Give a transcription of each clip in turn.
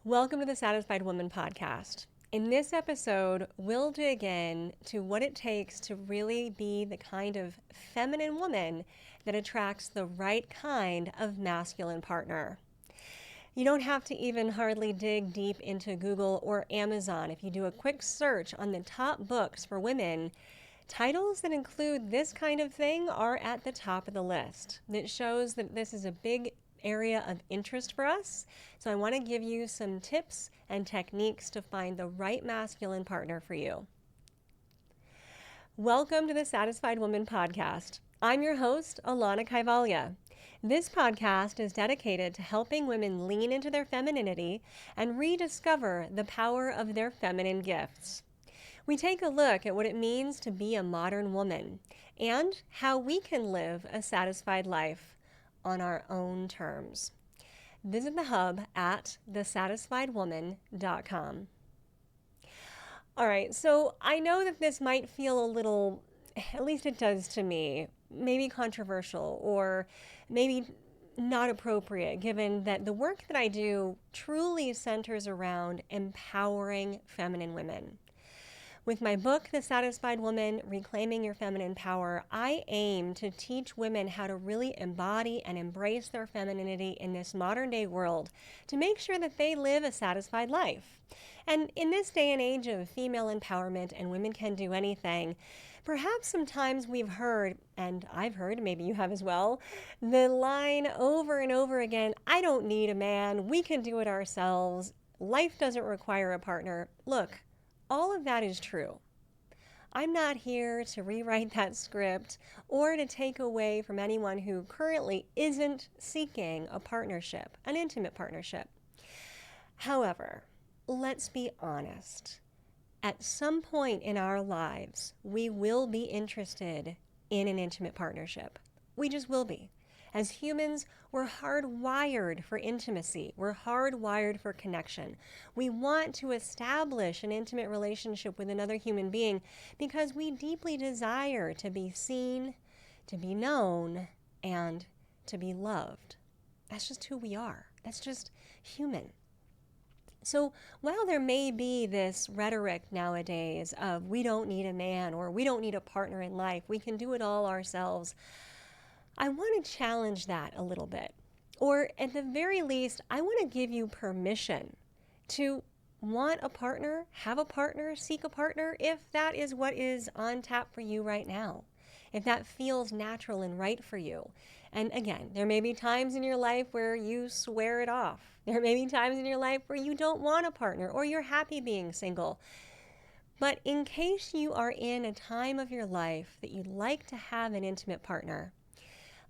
Welcome to the Satisfied Woman podcast. In this episode, we'll dig in to what it takes to really be the kind of feminine woman that attracts the right kind of masculine partner. You don't have to even hardly dig deep into Google or Amazon. If you do a quick search on the top books for women, titles that include this kind of thing are at the top of the list. It shows that this is a big area of interest for us. So I want to give you some tips and techniques to find the right masculine partner for you. Welcome to the Satisfied Woman podcast. I'm your host, Alanna Kaivalya. This podcast is dedicated to helping women lean into their femininity and rediscover the power of their feminine gifts. We take a look at what it means to be a modern woman and how we can live a satisfied life on our own terms. Visit the hub at thesatisfiedwoman.com. All right, so I know that this might feel a little, at least it does to me, maybe controversial or maybe not appropriate, given that the work that I do truly centers around empowering feminine women. With my book, The Satisfied Woman, Reclaiming Your Feminine Power, I aim to teach women how to really embody and embrace their femininity in this modern day world to make sure that they live a satisfied life. And in this day and age of female empowerment and women can do anything, perhaps sometimes we've heard, and I've heard, maybe you have as well, the line over and over again, I don't need a man, we can do it ourselves, life doesn't require a partner. Look, all of that is true. I'm not here to rewrite that script or to take away from anyone who currently isn't seeking a partnership, an intimate partnership. However, let's be honest. At some point in our lives, we will be interested in an intimate partnership. We just will be. As humans, we're hardwired for intimacy. We're hardwired for connection. We want to establish an intimate relationship with another human being because we deeply desire to be seen, to be known, and to be loved. That's just who we are. That's just human. So while there may be this rhetoric nowadays of we don't need a man or we don't need a partner in life, we can do it all ourselves, I want to challenge that a little bit. Or at the very least, I want to give you permission to want a partner, have a partner, seek a partner, if that is what is on tap for you right now, if that feels natural and right for you. And again, there may be times in your life where you swear it off. There may be times in your life where you don't want a partner or you're happy being single. But in case you are in a time of your life that you'd like to have an intimate partner,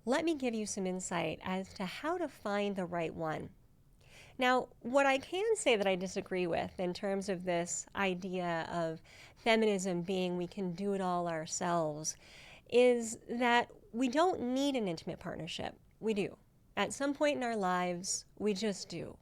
let me give you some insight as to how to find the right one. Now, what I can say that I disagree with in terms of this idea of feminism being we can do it all ourselves is that we don't need an intimate partnership. We do. At some point in our lives, we just do.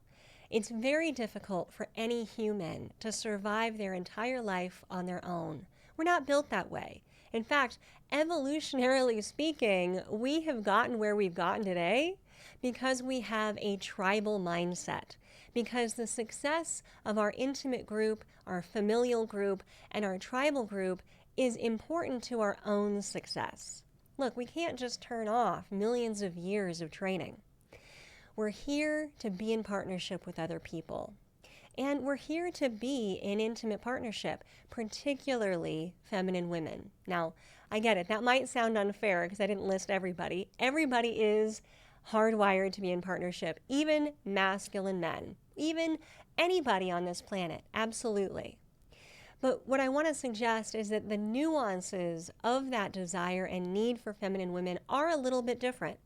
It's very difficult for any human to survive their entire life on their own. We're not built that way. In fact, evolutionarily speaking, we have gotten where we've gotten today because we have a tribal mindset, because the success of our intimate group, our familial group, and our tribal group is important to our own success. Look, we can't just turn off millions of years of training. We're here to be in partnership with other people. And we're here to be in intimate partnership, particularly feminine women. Now, I get it. That might sound unfair because I didn't list everybody. Everybody is hardwired to be in partnership, even masculine men, even anybody on this planet. Absolutely. But what I want to suggest is that the nuances of that desire and need for feminine women are a little bit different.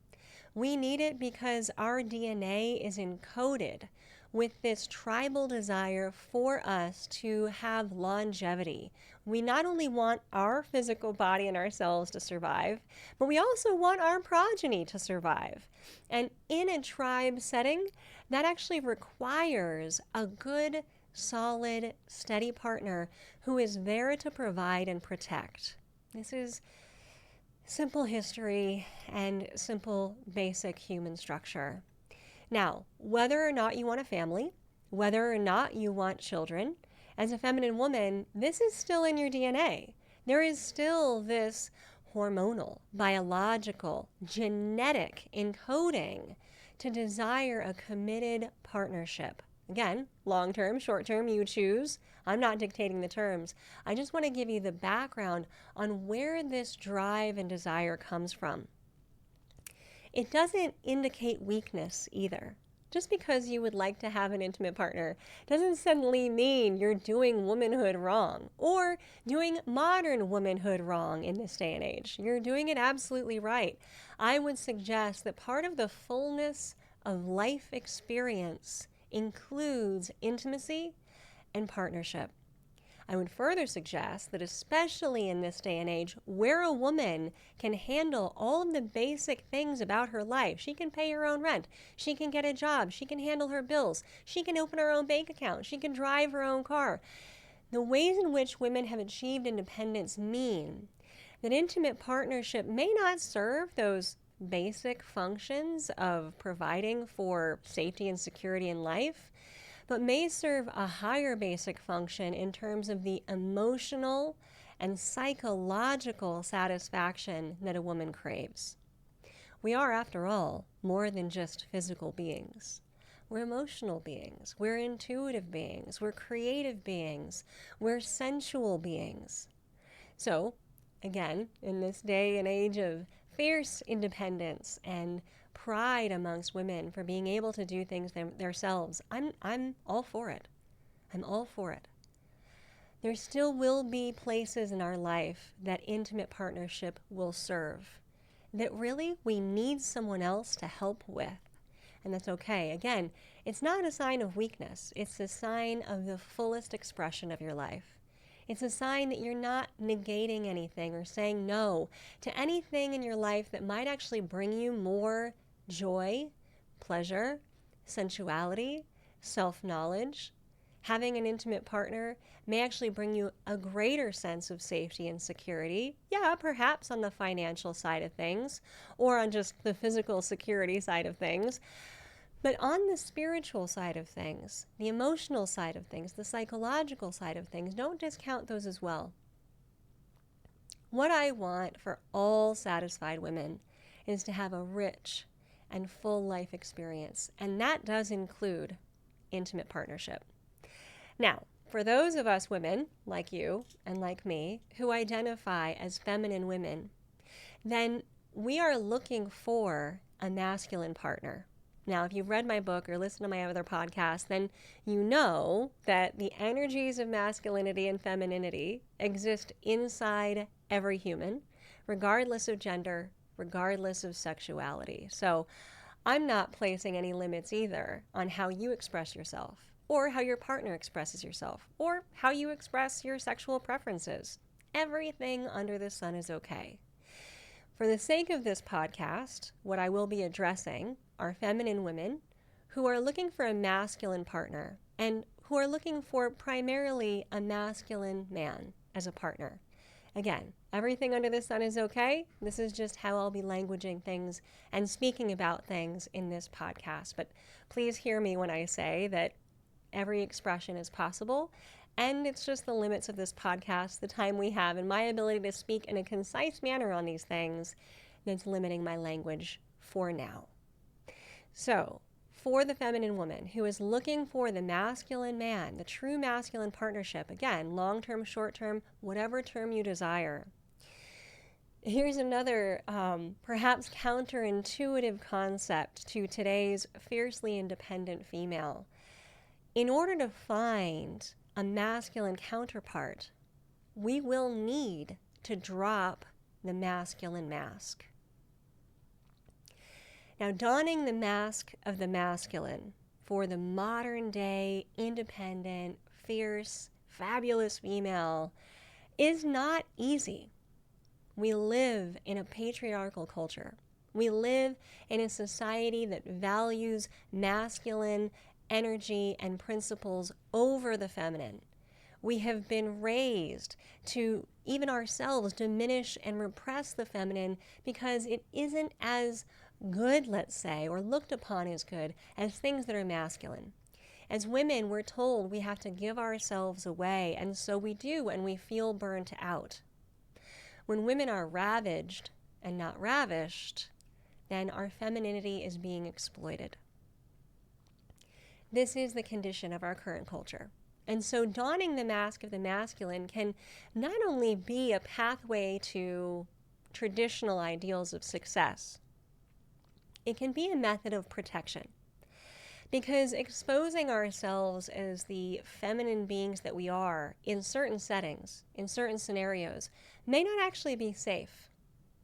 We need it because our DNA is encoded with this tribal desire for us to have longevity. We not only want our physical body and ourselves to survive, but we also want our progeny to survive. And in a tribe setting, that actually requires a good, solid, steady partner who is there to provide and protect. This is simple history and simple, basic human structure. Now, whether or not you want a family, whether or not you want children. As a feminine woman, this is still in your DNA. There is still this hormonal, biological, genetic encoding to desire a committed partnership. Again, long-term, short-term, you choose. I'm not dictating the terms. I just want to give you the background on where this drive and desire comes from. It doesn't indicate weakness either. Just because you would like to have an intimate partner doesn't suddenly mean you're doing womanhood wrong or doing modern womanhood wrong in this day and age. You're doing it absolutely right. I would suggest that part of the fullness of life experience includes intimacy and partnership. I would further suggest that especially in this day and age where a woman can handle all of the basic things about her life, she can pay her own rent, she can get a job, she can handle her bills, she can open her own bank account, she can drive her own car. The ways in which women have achieved independence mean that intimate partnership may not serve those basic functions of providing for safety and security in life, but may serve a higher basic function in terms of the emotional and psychological satisfaction that a woman craves. We are, after all, more than just physical beings. We're emotional beings, we're intuitive beings, we're creative beings, we're sensual beings. So, again, in this day and age of fierce independence and pride amongst women for being able to do things themselves, I'm all for it. I'm all for it. There still will be places in our life that intimate partnership will serve, that really we need someone else to help with. And that's okay. Again, it's not a sign of weakness. It's a sign of the fullest expression of your life. It's a sign that you're not negating anything or saying no to anything in your life that might actually bring you more joy, pleasure, sensuality, self-knowledge. Having an intimate partner may actually bring you a greater sense of safety and security. Yeah, perhaps on the financial side of things or on just the physical security side of things. But on the spiritual side of things, the emotional side of things, the psychological side of things, don't discount those as well. What I want for all satisfied women is to have a rich and full life experience, and that does include intimate partnership. Now, for those of us women, like you and like me, who identify as feminine women, then we are looking for a masculine partner. Now, if you've read my book or listened to my other podcasts, then you know that the energies of masculinity and femininity exist inside every human, regardless of gender, regardless of sexuality. So I'm not placing any limits either on how you express yourself or how your partner expresses yourself or how you express your sexual preferences. Everything under the sun is okay. For the sake of this podcast, what I will be addressing are feminine women who are looking for a masculine partner and who are looking for primarily a masculine man as a partner. Again, everything under the sun is okay. This is just how I'll be languaging things and speaking about things in this podcast. But please hear me when I say that every expression is possible, and it's just the limits of this podcast, the time we have, and my ability to speak in a concise manner on these things that's limiting my language for now. So, for the feminine woman who is looking for the masculine man, the true masculine partnership, again, long-term, short-term, whatever term you desire, here's another perhaps counterintuitive concept to today's fiercely independent female. In order to find a masculine counterpart, we will need to drop the masculine mask. Now, donning the mask of the masculine for the modern day, independent, fierce, fabulous female is not easy. We live in a patriarchal culture. We live in a society that values masculine energy and principles over the feminine. We have been raised to, even ourselves, diminish and repress the feminine because it isn't as good, let's say, or looked upon as good as things that are masculine. As women, we're told we have to give ourselves away, and so we do, and we feel burnt out. When women are ravaged and not ravished, then our femininity is being exploited. This is the condition of our current culture. And so donning the mask of the masculine can not only be a pathway to traditional ideals of success, it can be a method of protection. Because exposing ourselves as the feminine beings that we are in certain settings, in certain scenarios, may not actually be safe.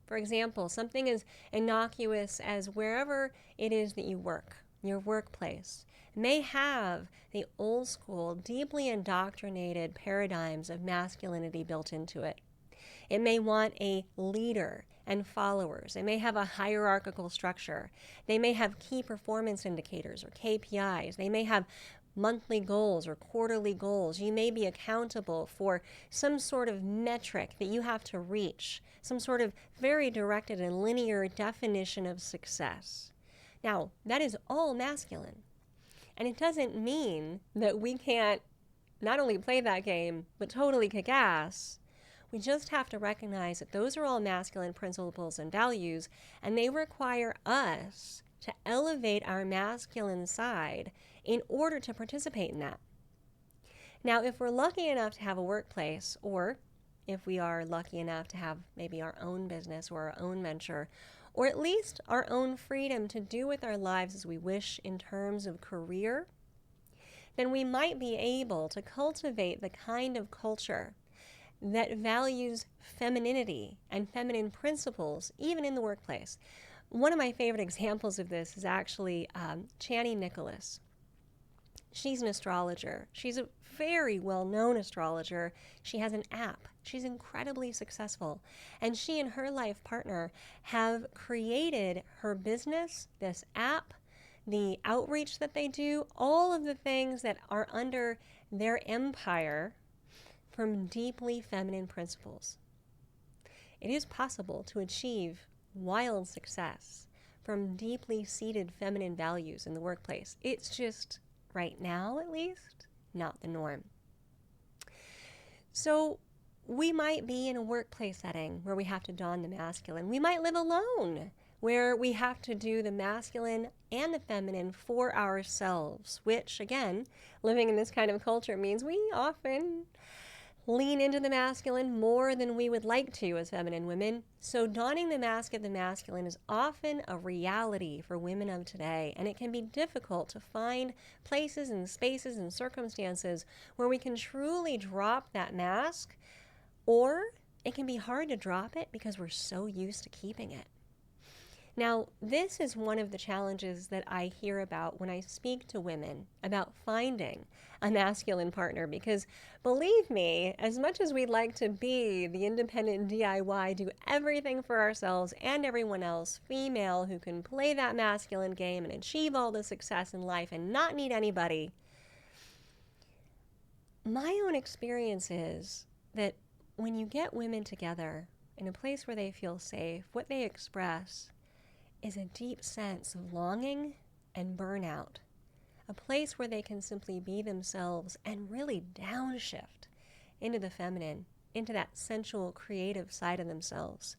For example, something as innocuous as wherever it is that you work, your workplace, may have the old school, deeply indoctrinated paradigms of masculinity built into it. It may want a leader and followers. It may have a hierarchical structure. They may have key performance indicators or KPIs. They may have monthly goals or quarterly goals. You may be accountable for some sort of metric that you have to reach, some sort of very directed and linear definition of success. Now, that is all masculine. And it doesn't mean that we can't not only play that game, but totally kick ass. We just have to recognize that those are all masculine principles and values, and they require us to elevate our masculine side in order to participate in that. Now, if we're lucky enough to have a workplace, or if we are lucky enough to have maybe our own business or our own venture, or at least our own freedom to do with our lives as we wish in terms of career, then we might be able to cultivate the kind of culture that values femininity and feminine principles, even in the workplace. One of my favorite examples of this is actually Chani Nicholas. She's an astrologer. She's a very well-known astrologer. She has an app. She's incredibly successful. And she and her life partner have created her business, this app, the outreach that they do, all of the things that are under their empire from deeply feminine principles. It is possible to achieve wild success from deeply seated feminine values in the workplace. It's just, right now at least, not the norm. So we might be in a workplace setting where we have to don the masculine. We might live alone, where we have to do the masculine and the feminine for ourselves, which, again, living in this kind of culture means we often lean into the masculine more than we would like to as feminine women. So donning the mask of the masculine is often a reality for women of today, and it can be difficult to find places and spaces and circumstances where we can truly drop that mask, or it can be hard to drop it because we're so used to keeping it. Now, this is one of the challenges that I hear about when I speak to women about finding a masculine partner, because believe me, as much as we'd like to be the independent DIY, do everything for ourselves and everyone else, female who can play that masculine game and achieve all the success in life and not need anybody, my own experience is that when you get women together in a place where they feel safe, what they express is a deep sense of longing and burnout, a place where they can simply be themselves and really downshift into the feminine, into that sensual, creative side of themselves.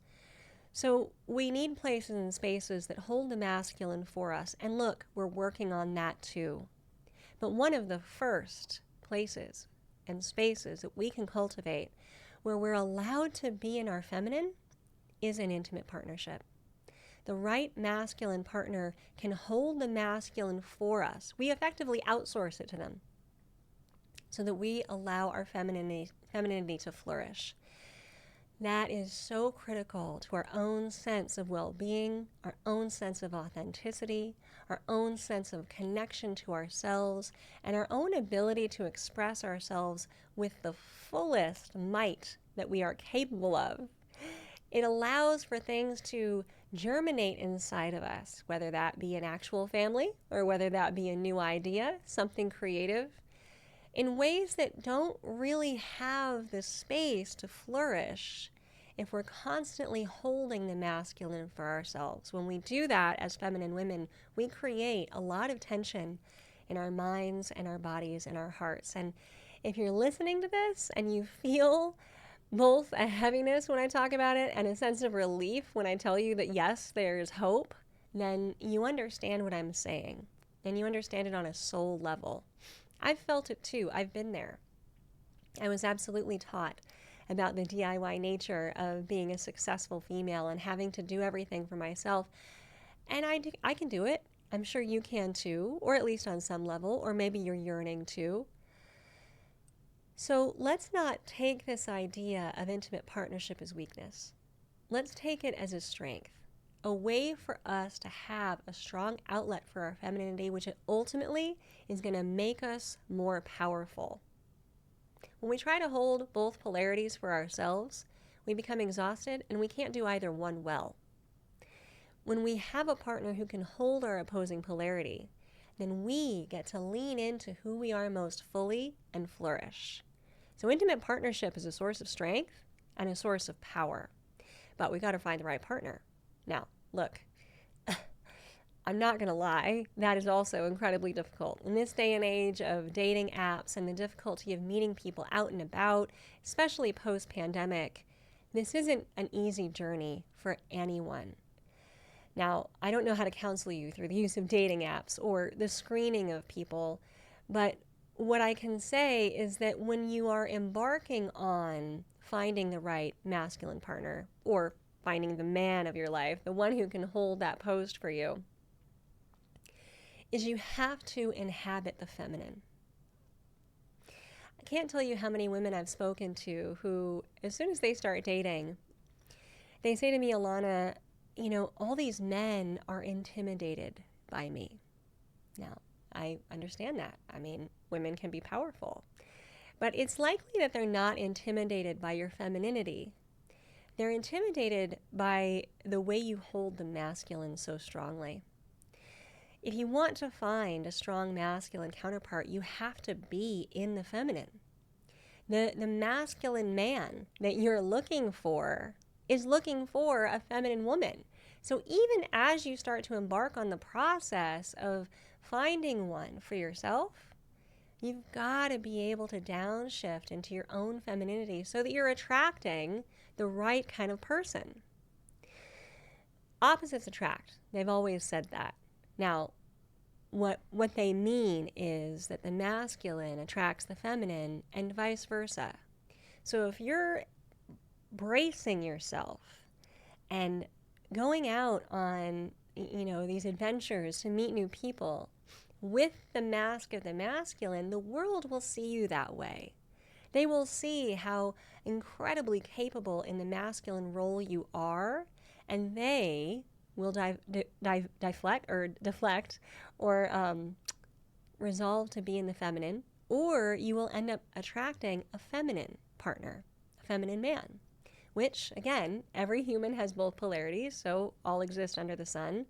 So we need places and spaces that hold the masculine for us, and look, we're working on that too. But one of the first places and spaces that we can cultivate where we're allowed to be in our feminine is an intimate partnership. The right masculine partner can hold the masculine for us. We effectively outsource it to them so that we allow our femininity to flourish. That is so critical to our own sense of well-being, our own sense of authenticity, our own sense of connection to ourselves, and our own ability to express ourselves with the fullest might that we are capable of. It allows for things to germinate inside of us, whether that be an actual family or whether that be a new idea, something creative, in ways that don't really have the space to flourish if we're constantly holding the masculine for ourselves. When we do that as feminine women, we create a lot of tension in our minds and our bodies and our hearts. And if you're listening to this and you feel both a heaviness when I talk about it and a sense of relief when I tell you that yes, there's hope, then you understand what I'm saying. And you understand it on a soul level. I've felt it too. I've been there. I was absolutely taught about the DIY nature of being a successful female and having to do everything for myself. And I can do it. I'm sure you can too, or at least on some level, or maybe you're yearning to. So let's not take this idea of intimate partnership as weakness. Let's take it as a strength, a way for us to have a strong outlet for our femininity, which ultimately is going to make us more powerful. When we try to hold both polarities for ourselves, we become exhausted and we can't do either one well. When we have a partner who can hold our opposing polarity, then we get to lean into who we are most fully and flourish. So intimate partnership is a source of strength and a source of power, but we got to find the right partner. Now, look, I'm not going to lie, that is also incredibly difficult. In this day and age of dating apps and the difficulty of meeting people out and about, especially post-pandemic, this isn't an easy journey for anyone. Now, I don't know how to counsel you through the use of dating apps or the screening of people, but what I can say is that when you are embarking on finding the right masculine partner or finding the man of your life, the one who can hold that post for you, is you have to inhabit the feminine. I can't tell you how many women I've spoken to who, as soon as they start dating, they say to me, Alanna, you know, all these men are intimidated by me. Now, I understand that. I mean, women can be powerful. But it's likely that they're not intimidated by your femininity. They're intimidated by the way you hold the masculine so strongly. If you want to find a strong masculine counterpart, you have to be in the feminine. The masculine man that you're looking for is looking for a feminine woman. So even as you start to embark on the process of finding one for yourself, you've got to be able to downshift into your own femininity so that you're attracting the right kind of person. Opposites attract. They've always said that. Now, what they mean is that the masculine attracts the feminine and vice versa. So if you're bracing yourself and going out on, these adventures to meet new people with the mask of the masculine, the world will see you that way. They will see how incredibly capable in the masculine role you are, and they will deflect or resolve to be in the feminine, or you will end up attracting a feminine partner, a feminine man, which, again, every human has both polarities, so all exist under the sun.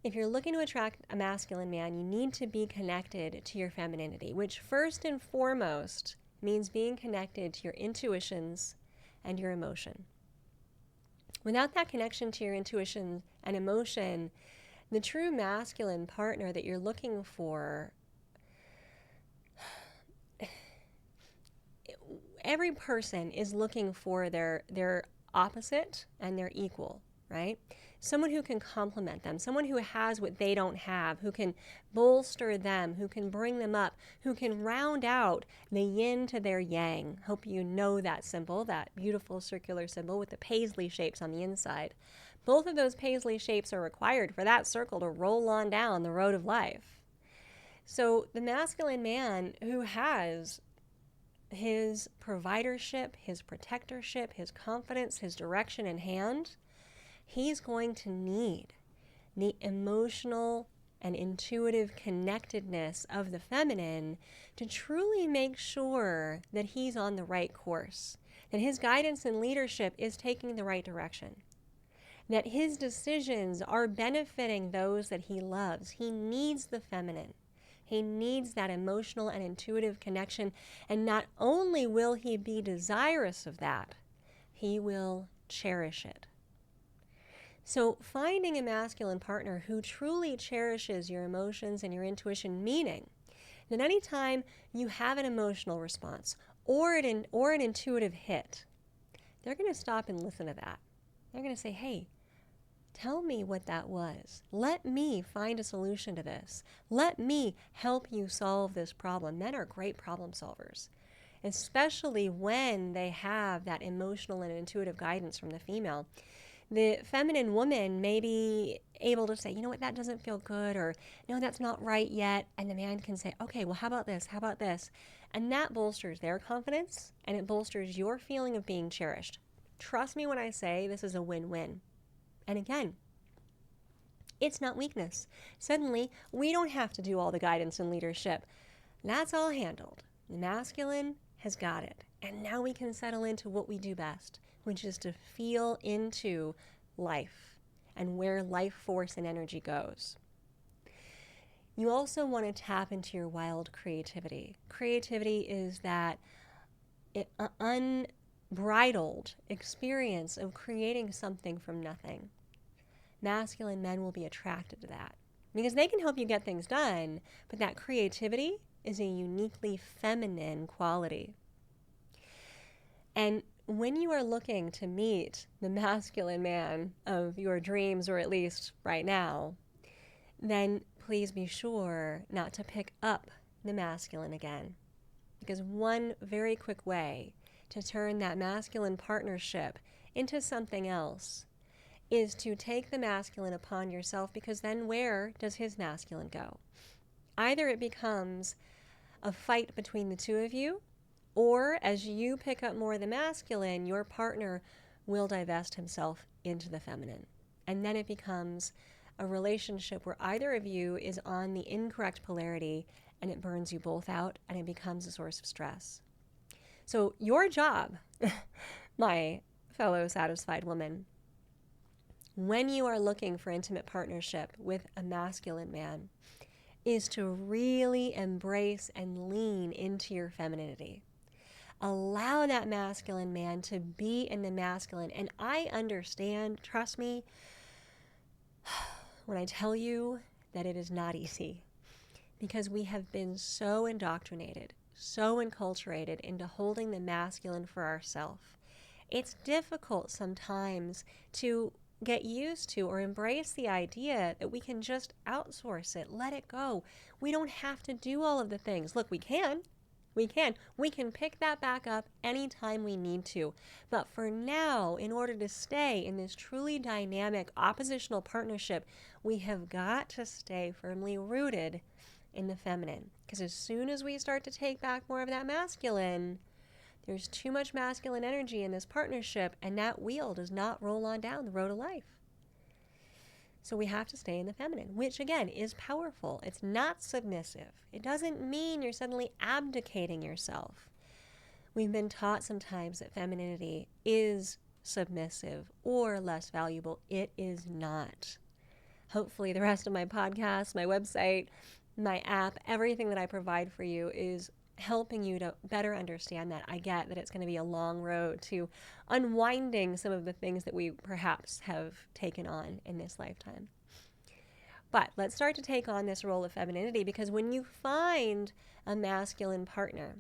If you're looking to attract a masculine man, you need to be connected to your femininity, which first and foremost means being connected to your intuitions and your emotion. Without that connection to your intuition and emotion, the true masculine partner that you're looking for, every person is looking for their opposite and their equal, right? Someone who can complement them, someone who has what they don't have, who can bolster them, who can bring them up, who can round out the yin to their yang. Hope you know that symbol, that beautiful circular symbol with the paisley shapes on the inside. Both of those paisley shapes are required for that circle to roll on down the road of life. So the masculine man who has his providership, his protectorship, his confidence, his direction in hand, he's going to need the emotional and intuitive connectedness of the feminine to truly make sure that he's on the right course, that his guidance and leadership is taking the right direction, that his decisions are benefiting those that he loves. He needs the feminine. He needs that emotional and intuitive connection, and not only will he be desirous of that, he will cherish it. So finding a masculine partner who truly cherishes your emotions and your intuition, meaning that anytime you have an emotional response or an intuitive hit, they're going to stop and listen to that. They're going to say, hey, tell me what that was. Let me find a solution to this. Let me help you solve this problem. Men are great problem solvers, especially when they have that emotional and intuitive guidance from the female. The feminine woman may be able to say, you know what, that doesn't feel good, or no, that's not right yet. And the man can say, okay, well, how about this? How about this? And that bolsters their confidence, and it bolsters your feeling of being cherished. Trust me when I say this is a win-win. And again, it's not weakness. Suddenly, we don't have to do all the guidance and leadership. That's all handled. The masculine has got it. And now we can settle into what we do best, which is to feel into life and where life force and energy goes. You also want to tap into your wild creativity. Creativity is that unbridled experience of creating something from nothing. Masculine men will be attracted to that because they can help you get things done, but that creativity is a uniquely feminine quality. And when you are looking to meet the masculine man of your dreams, or at least right now, then please be sure not to pick up the masculine again. Because one very quick way to turn that masculine partnership into something else is to take the masculine upon yourself, because then where does his masculine go? Either it becomes a fight between the two of you, or as you pick up more of the masculine, your partner will divest himself into the feminine. And then it becomes a relationship where either of you is on the incorrect polarity, and it burns you both out, and it becomes a source of stress. So your job, my fellow satisfied woman, when you are looking for intimate partnership with a masculine man, is to really embrace and lean into your femininity. Allow that masculine man to be in the masculine. And I understand, trust me, when I tell you that it is not easy, because we have been so indoctrinated, so enculturated into holding the masculine for ourselves. It's difficult sometimes to get used to or embrace the idea that we can just outsource it, let it go. We don't have to do all of the things. Look, we can. We can pick that back up anytime we need to. But for now, in order to stay in this truly dynamic oppositional partnership, we have got to stay firmly rooted in the feminine. Because as soon as we start to take back more of that masculine, there's too much masculine energy in this partnership, and that wheel does not roll on down the road of life. So we have to stay in the feminine, which again is powerful. It's not submissive. It doesn't mean you're suddenly abdicating yourself. We've been taught sometimes that femininity is submissive or less valuable. It is not. Hopefully the rest of my podcast, my website, my app, everything that I provide for you is helping you to better understand that. I get that it's going to be a long road to unwinding some of the things that we perhaps have taken on in this lifetime. But let's start to take on this role of femininity, because when you find a masculine partner,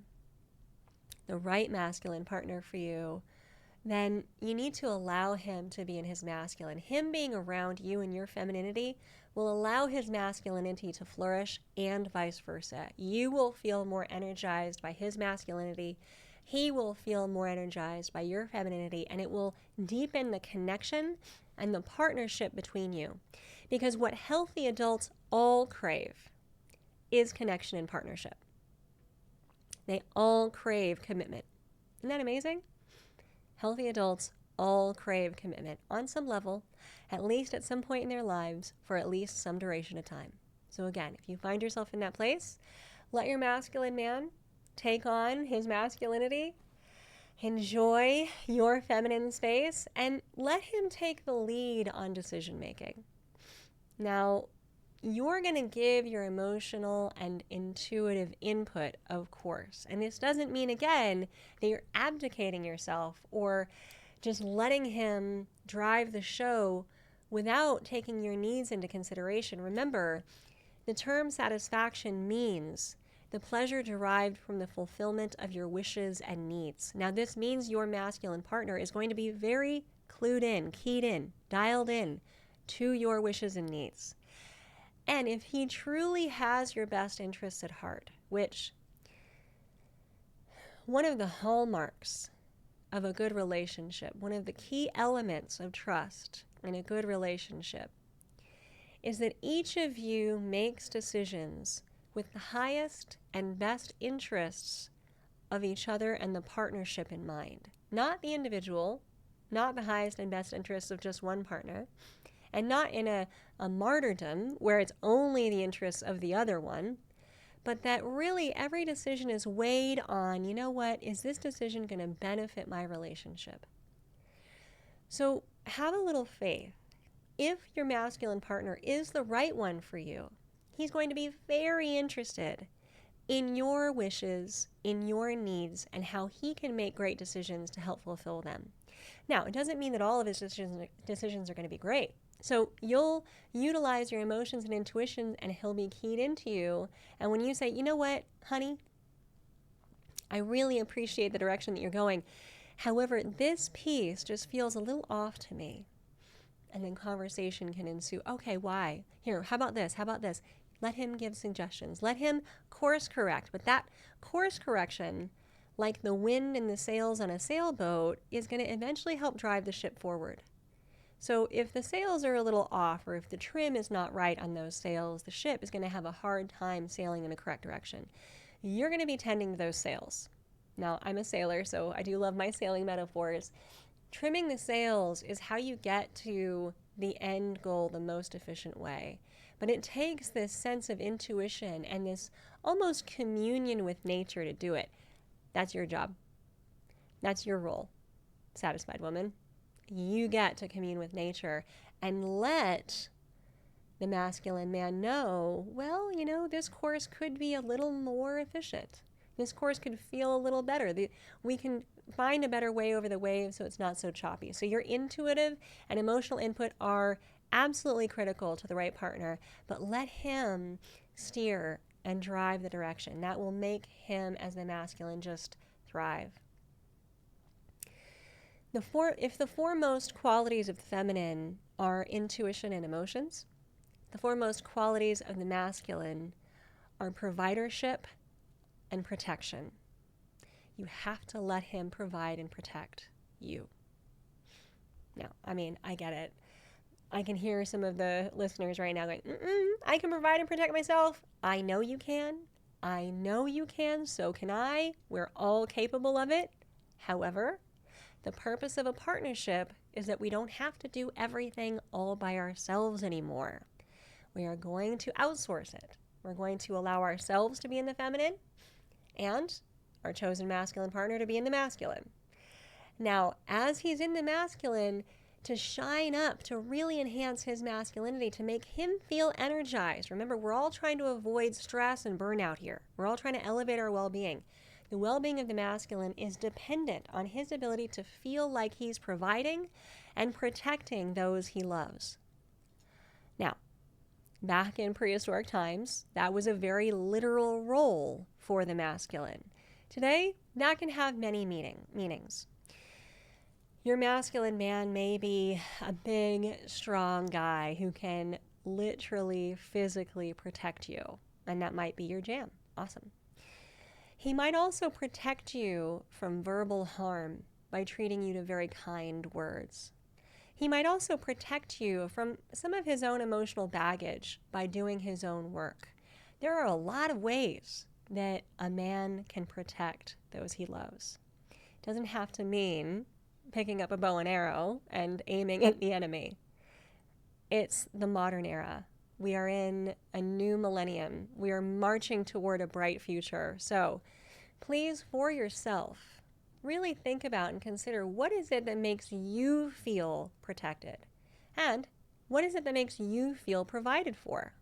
the right masculine partner for you, then you need to allow him to be in his masculine. Him being around you and your femininity will allow his masculinity to flourish, and vice versa. You will feel more energized by his masculinity. He will feel more energized by your femininity, and it will deepen the connection and the partnership between you. Because what healthy adults all crave is connection and partnership. They all crave commitment. Isn't that amazing? Healthy adults all crave commitment on some level, at least at some point in their lives, for at least some duration of time. So again, if you find yourself in that place, let your masculine man take on his masculinity, enjoy your feminine space, and let him take the lead on decision making. Now, you're going to give your emotional and intuitive input, of course. And this doesn't mean, again, that you're abdicating yourself or just letting him drive the show without taking your needs into consideration. Remember, the term satisfaction means the pleasure derived from the fulfillment of your wishes and needs. Now, this means your masculine partner is going to be very clued in, keyed in, dialed in to your wishes and needs. And if he truly has your best interests at heart, which one of the hallmarks of a good relationship, one of the key elements of trust in a good relationship, is that each of you makes decisions with the highest and best interests of each other and the partnership in mind. Not the individual, not the highest and best interests of just one partner, and not in a martyrdom where it's only the interests of the other one, but that really every decision is weighed on, you know what, is this decision going to benefit my relationship? So have a little faith. If your masculine partner is the right one for you, he's going to be very interested in your wishes, in your needs, and how he can make great decisions to help fulfill them. Now, it doesn't mean that all of his decisions are going to be great. So you'll utilize your emotions and intuition, and he'll be keyed into you. And when you say, you know what, honey, I really appreciate the direction that you're going. However, this piece just feels a little off to me. And then conversation can ensue. Okay, why? Here, how about this? How about this? Let him give suggestions. Let him course correct. But that course correction, like the wind in the sails on a sailboat, is going to eventually help drive the ship forward. So if the sails are a little off, or if the trim is not right on those sails, the ship is going to have a hard time sailing in the correct direction. You're going to be tending to those sails. Now, I'm a sailor, so I do love my sailing metaphors. Trimming the sails is how you get to the end goal the most efficient way. But it takes this sense of intuition and this almost communion with nature to do it. That's your job. That's your role, satisfied woman. You get to commune with nature and let the masculine man know, well, you know, this course could be a little more efficient. This course could feel a little better. We can find a better way over the waves so it's not so choppy. So your intuitive and emotional input are absolutely critical to the right partner, but let him steer and drive the direction. That will make him, as the masculine, just thrive. If the foremost qualities of the feminine are intuition and emotions, the foremost qualities of the masculine are providership and protection. You have to let him provide and protect you. Now, I mean, I get it. I can hear some of the listeners right now going, I can provide and protect myself. I know you can. I know you can. So can I. We're all capable of it. However, the purpose of a partnership is that we don't have to do everything all by ourselves anymore. We are going to outsource it. We're going to allow ourselves to be in the feminine and our chosen masculine partner to be in the masculine. Now, as he's in the masculine, to shine up, to really enhance his masculinity, to make him feel energized. Remember, we're all trying to avoid stress and burnout here. We're all trying to elevate our well-being. The well-being of the masculine is dependent on his ability to feel like he's providing and protecting those he loves. Now, back in prehistoric times, that was a very literal role for the masculine. Today, that can have many meanings. Your masculine man may be a big, strong guy who can literally, physically protect you, and that might be your jam. Awesome. He might also protect you from verbal harm by treating you to very kind words. He might also protect you from some of his own emotional baggage by doing his own work. There are a lot of ways that a man can protect those he loves. It doesn't have to mean picking up a bow and arrow and aiming at the enemy. It's the modern era. We are in a new millennium. We are marching toward a bright future. So please, for yourself, really think about and consider, what is it that makes you feel protected? And what is it that makes you feel provided for?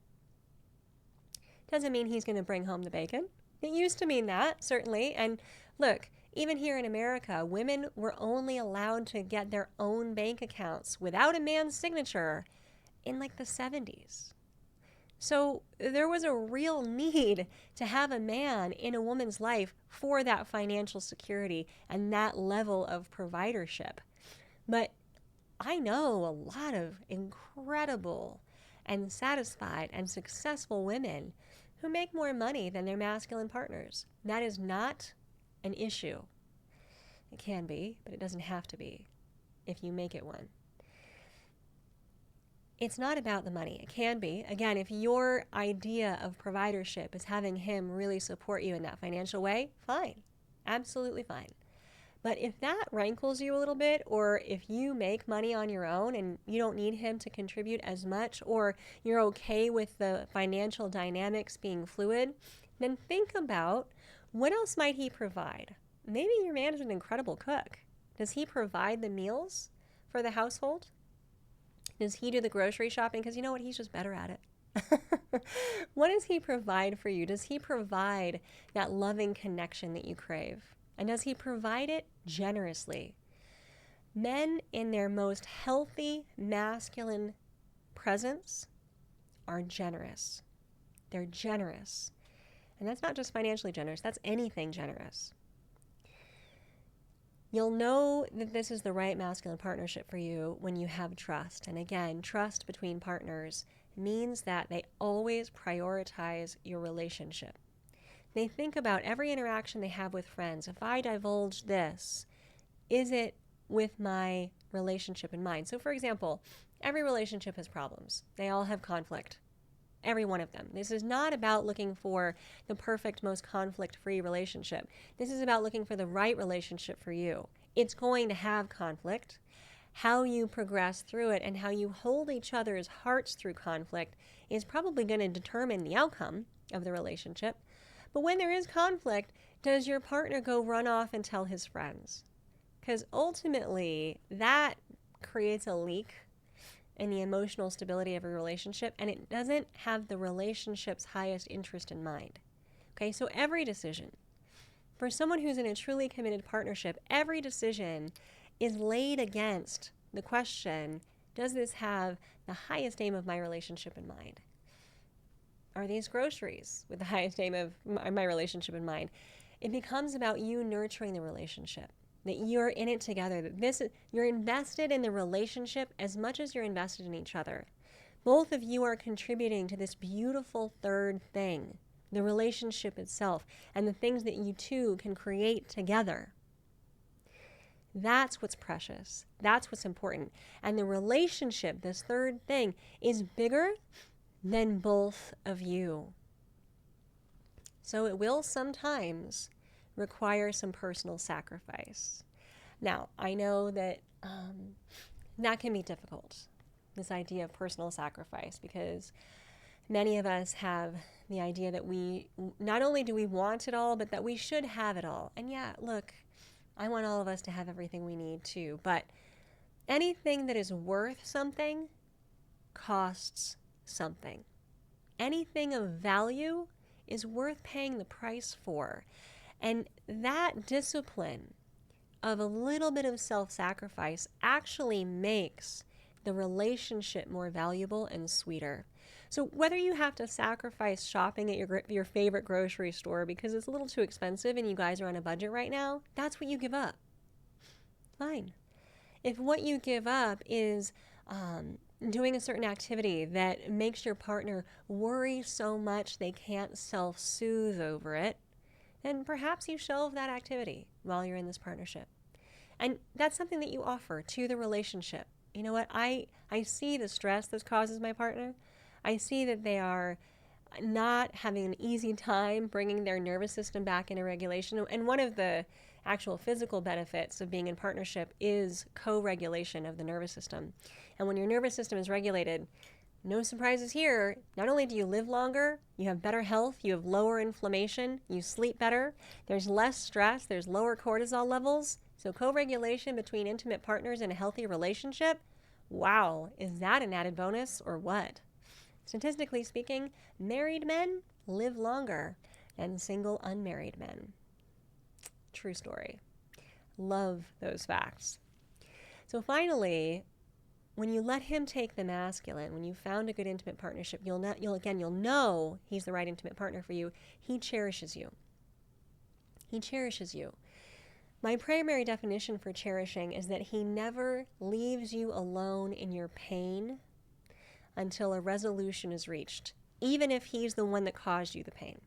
Doesn't mean he's going to bring home the bacon. It used to mean that, certainly. And look, Even here in America, women were only allowed to get their own bank accounts without a man's signature in like the 70s. So there was a real need to have a man in a woman's life for that financial security and that level of providership. But I know a lot of incredible and satisfied and successful women who make more money than their masculine partners. That is not an issue. It can be, but it doesn't have to be if you make it one. It's not about the money. It can be. Again, if your idea of providership is having him really support you in that financial way, fine. Absolutely fine. But if that rankles you a little bit, or if you make money on your own and you don't need him to contribute as much, or you're okay with the financial dynamics being fluid, then think about what else might he provide. Maybe your man is an incredible cook. Does he provide the meals for the household? Does he do the grocery shopping? Because you know what? He's just better at it. What does he provide for you? Does he provide that loving connection that you crave? And does he provide it generously? Men in their most healthy masculine presence are generous. They're generous. And that's not just financially generous. That's anything generous. You'll know that this is the right masculine partnership for you when you have trust. And again, trust between partners means that they always prioritize your relationship. They think about every interaction they have with friends. If I divulge this, is it with my relationship in mind? So for example, every relationship has problems. They all have conflict. Every one of them. This is not about looking for the perfect, most conflict-free relationship. This is about looking for the right relationship for you. It's going to have conflict. How you progress through it and how you hold each other's hearts through conflict is probably going to determine the outcome of the relationship. But when there is conflict, does your partner go run off and tell his friends? Because ultimately, that creates a leak in the emotional stability of a relationship, and it doesn't have the relationship's highest interest in mind. Okay, so every decision, for someone who's in a truly committed partnership, every decision is laid against the question, does this have the highest aim of my relationship in mind? Are these groceries with the highest aim of my relationship in mind? It becomes about you nurturing the relationship, that you're in it together, that you're invested in the relationship as much as you're invested in each other. Both of you are contributing to this beautiful third thing, the relationship itself, and the things that you two can create together. That's what's precious. That's what's important. And the relationship, this third thing, is bigger than both of you. So it will sometimes require some personal sacrifice. Now, I know that that can be difficult, this idea of personal sacrifice, because many of us have the idea that we, not only do we want it all, but that we should have it all. And yeah, look, I want all of us to have everything we need too, but anything that is worth something costs something. Anything of value is worth paying the price for. And that discipline of a little bit of self-sacrifice actually makes the relationship more valuable and sweeter. So whether you have to sacrifice shopping at your favorite grocery store because it's a little too expensive and you guys are on a budget right now, that's what you give up. Fine. If what you give up is doing a certain activity that makes your partner worry so much they can't self-soothe over it, then perhaps you shelve that activity while you're in this partnership. And that's something that you offer to the relationship. You know what? I see the stress this causes my partner. I see that they are not having an easy time bringing their nervous system back into regulation. And one of the actual physical benefits of being in partnership is co-regulation of the nervous system. And when your nervous system is regulated, no surprises here, not only do you live longer, you have better health, you have lower inflammation, you sleep better, there's less stress, there's lower cortisol levels. So co-regulation between intimate partners in a healthy relationship, wow, is that an added bonus or what? Statistically speaking, married men live longer than single unmarried men. True story. Love those facts. So finally, when you let him take the masculine, when you found a good intimate partnership, you'll know he's the right intimate partner for you. He cherishes you. He cherishes you. My primary definition for cherishing is that he never leaves you alone in your pain until a resolution is reached, even if he's the one that caused you the pain.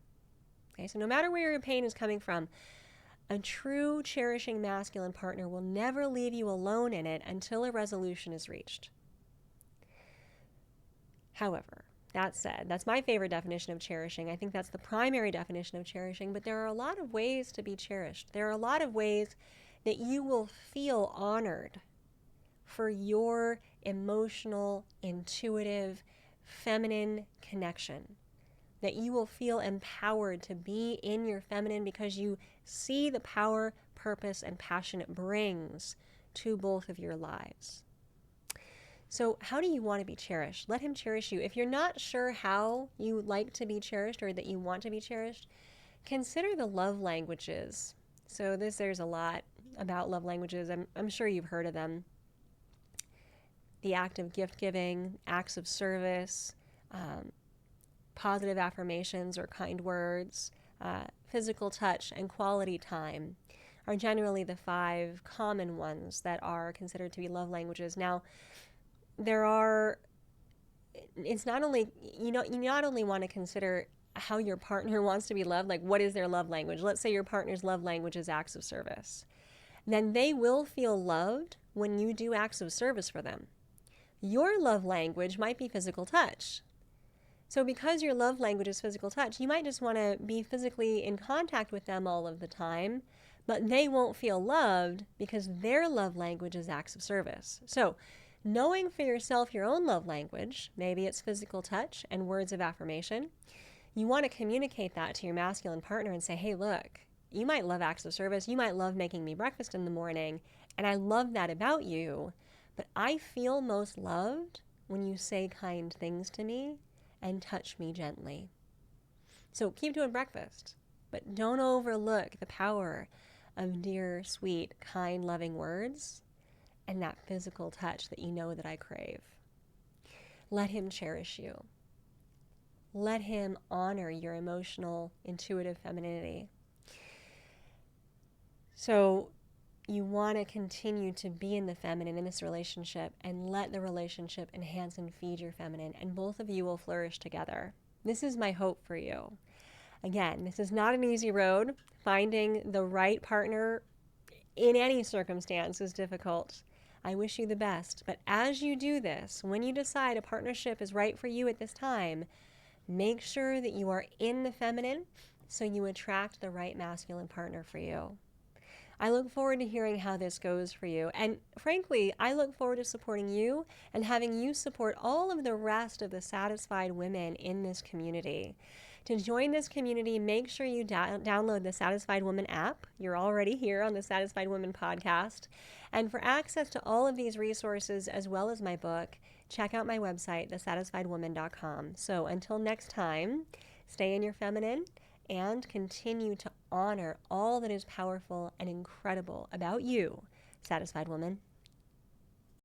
Okay, so no matter where your pain is coming from, a true cherishing masculine partner will never leave you alone in it until a resolution is reached. However, that said, that's my favorite definition of cherishing. I think that's the primary definition of cherishing, but there are a lot of ways to be cherished. There are a lot of ways that you will feel honored for your emotional, intuitive, feminine connection. That you will feel empowered to be in your feminine because you see the power, purpose, and passion it brings to both of your lives. So how do you want to be cherished? Let him cherish you. If you're not sure how you like to be cherished or that you want to be cherished, consider the love languages. So there's a lot about love languages. I'm sure you've heard of them. The act of gift giving, acts of service, positive affirmations or kind words, physical touch, and quality time are generally the 5 common ones that are considered to be love languages. Now, it's not only, you not only want to consider how your partner wants to be loved, like what is their love language. Let's say your partner's love language is acts of service. Then they will feel loved when you do acts of service for them. Your love language might be physical touch. So because your love language is physical touch, you might just want to be physically in contact with them all of the time, but they won't feel loved because their love language is acts of service. So knowing for yourself your own love language, maybe it's physical touch and words of affirmation, you want to communicate that to your masculine partner and say, hey, look, you might love acts of service, you might love making me breakfast in the morning, and I love that about you, but I feel most loved when you say kind things to me and touch me gently. So keep doing breakfast, but don't overlook the power of dear, sweet, kind, loving words and that physical touch that you know that I crave. Let him cherish you. Let him honor your emotional, intuitive femininity. So you want to continue to be in the feminine in this relationship and let the relationship enhance and feed your feminine, and both of you will flourish together. This is my hope for you. Again, this is not an easy road. Finding the right partner in any circumstance is difficult. I wish you the best. But as you do this, when you decide a partnership is right for you at this time, make sure that you are in the feminine so you attract the right masculine partner for you. I look forward to hearing how this goes for you. And frankly, I look forward to supporting you and having you support all of the rest of the satisfied women in this community. To join this community, make sure you download the Satisfied Woman app. You're already here on the Satisfied Woman podcast. And for access to all of these resources, as well as my book, check out my website, thesatisfiedwoman.com. So until next time, stay in your feminine and continue to honor all that is powerful and incredible about you, Satisfied Woman.